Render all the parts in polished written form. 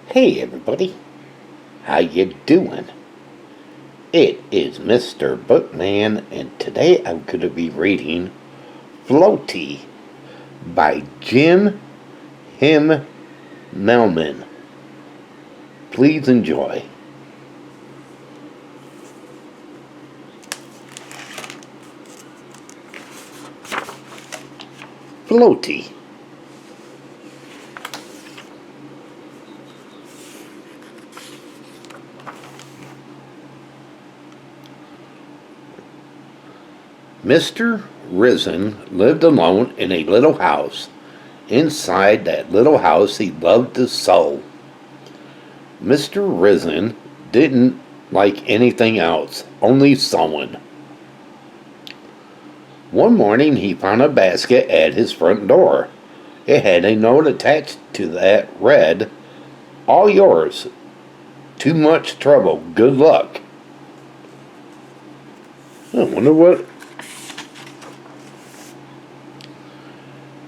Hey everybody, how you doing? It is Mr. Bookman, and today I'm going to be reading Floaty by Himmelman. Please enjoy. Floaty. Mr. Risen lived alone in a little house. Inside that little house he loved to sew. Mr. Risen didn't like anything else, only sewing. One morning he found a basket at his front door. It had a note attached to that read, "All yours. Too much trouble. Good luck." I wonder what...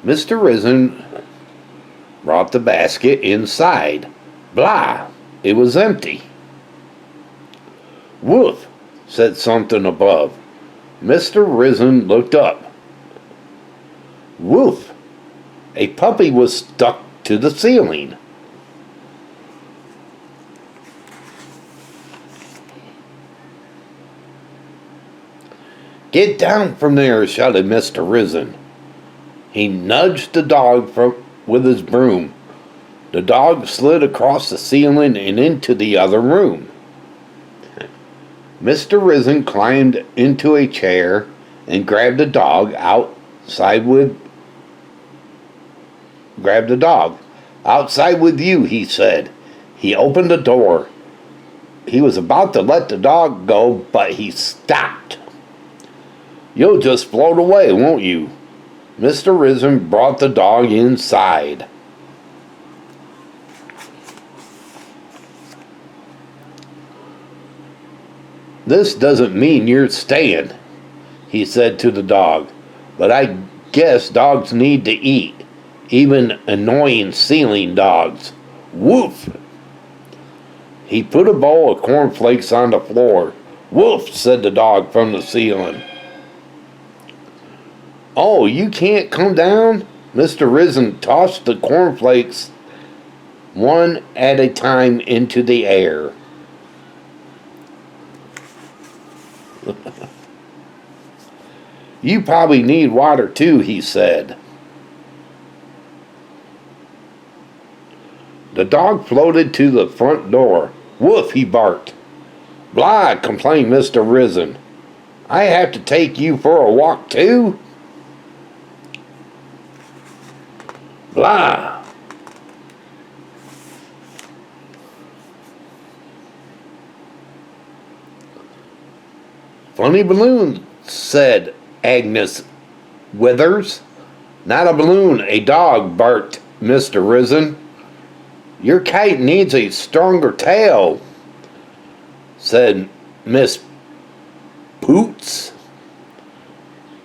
Mr. Risen brought the basket inside. Blah! It was empty. "Woof!" said something above. Mr. Risen looked up. Woof! A puppy was stuck to the ceiling. "Get down from there!" shouted Mr. Risen. He nudged the dog with his broom. The dog slid across the ceiling and into the other room. Mr. Risen climbed into a chair and grabbed the dog. "Outside with you," he said. He opened the door. He was about to let the dog go, but he stopped. "You'll just float away, won't you?" Mr. Risen brought the dog inside. "This doesn't mean you're staying," he said to the dog, "but I guess dogs need to eat, even annoying ceiling dogs. Woof!" He put a bowl of cornflakes on the floor. "Woof!" said the dog from the ceiling. "Oh, you can't come down?" Mr. Risen tossed the cornflakes one at a time into the air. "You probably need water too," he said. The dog floated to the front door. "Woof!" he barked. "Blah!" complained Mr. Risen. "I have to take you for a walk too?" Blah! "Funny balloon," said Agnes Withers. "Not a balloon, a dog," barked Mr. Risen. "Your kite needs a stronger tail," said Miss Poots.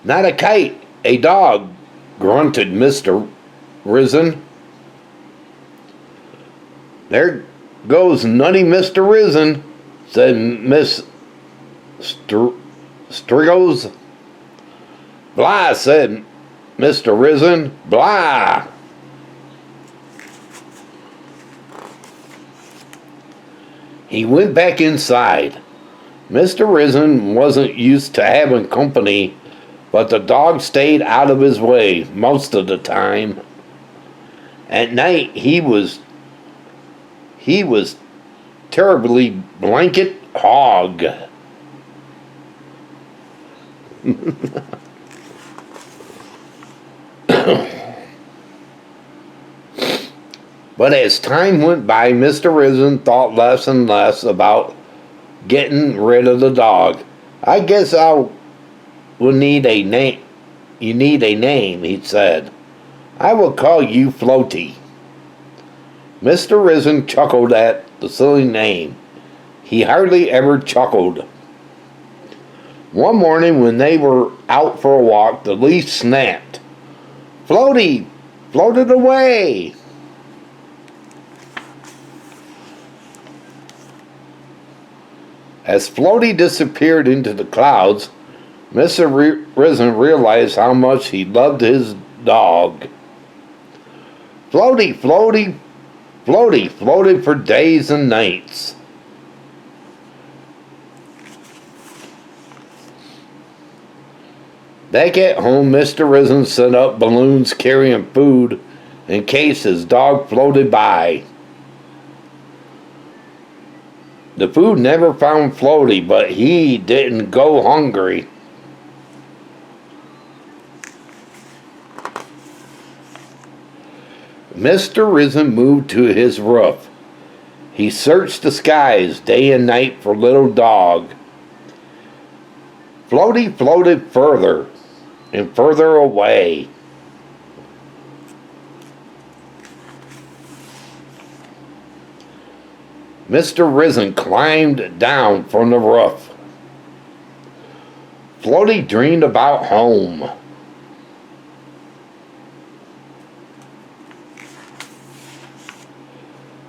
"Not a kite, a dog," grunted Mr. Risen. "There goes nutty Mr. Risen," said Miss Striggles. "Blah!" said Mr. Risen. "Blah!" He went back inside. Mr. Risen wasn't used to having company, but the dog stayed out of his way most of the time. At night he was terribly blanket hog. But as time went by, Mr. Risen thought less and less about getting rid of the dog. "I guess I will need a name. You need a name," he said. "I will call you Floaty." Mr. Risen chuckled at the silly name. He hardly ever chuckled. One morning when they were out for a walk, the leash snapped. Floaty floated away. As Floaty disappeared into the clouds, Mr. Risen realized how much he loved his dog. Floaty, Floaty, Floaty, floated for days and nights. Back at home, Mr. Risen set up balloons carrying food in case his dog floated by. The food never found Floaty, but he didn't go hungry. Mr. Risen moved to his roof. He searched the skies day and night for little dog. Floaty floated further and further away. Mr. Risen climbed down from the roof. Floaty dreamed about home.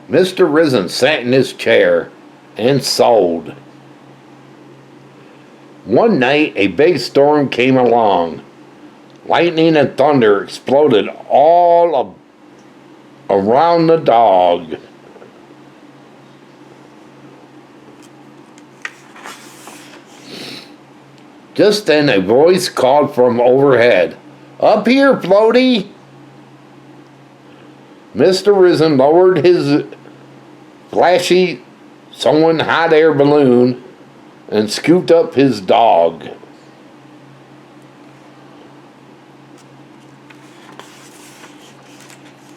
Mr. Risen sat in his chair and sewed. One night, a big storm came along. Lightning and thunder exploded all around the dog. Just then, a voice called from overhead, "Up here, Floaty!" Mr. Risen lowered his flashy, sewing hot air balloon and scooped up his dog.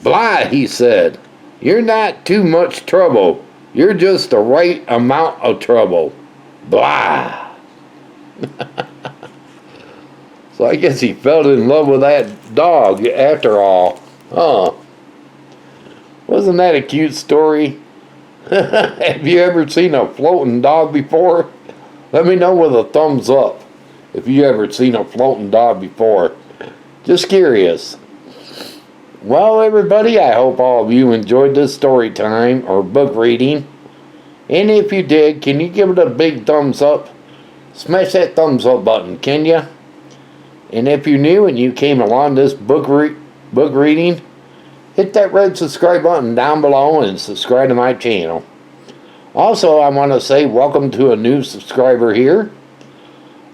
"Blah," he said. "You're not too much trouble. You're just the right amount of trouble. Blah." So I guess he fell in love with that dog after all. Huh. Wasn't that a cute story? Have you ever seen a floating dog before? Let me know with a thumbs up if you ever seen a floating dog before. Just curious. Well, everybody, I hope all of you enjoyed this story time or book reading. And if you did, can you give it a big thumbs up? Smash that thumbs up button, can you? And if you're new and you came along this book reading, hit that red subscribe button down below and subscribe to my channel. Also, I want to say welcome to a new subscriber here.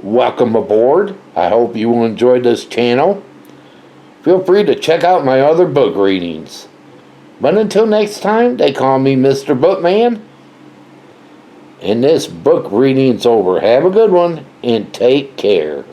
Welcome aboard. I hope you will enjoy this channel. Feel free to check out my other book readings. But until next time, they call me Mr. Bookman. And this book reading's over. Have a good one and take care.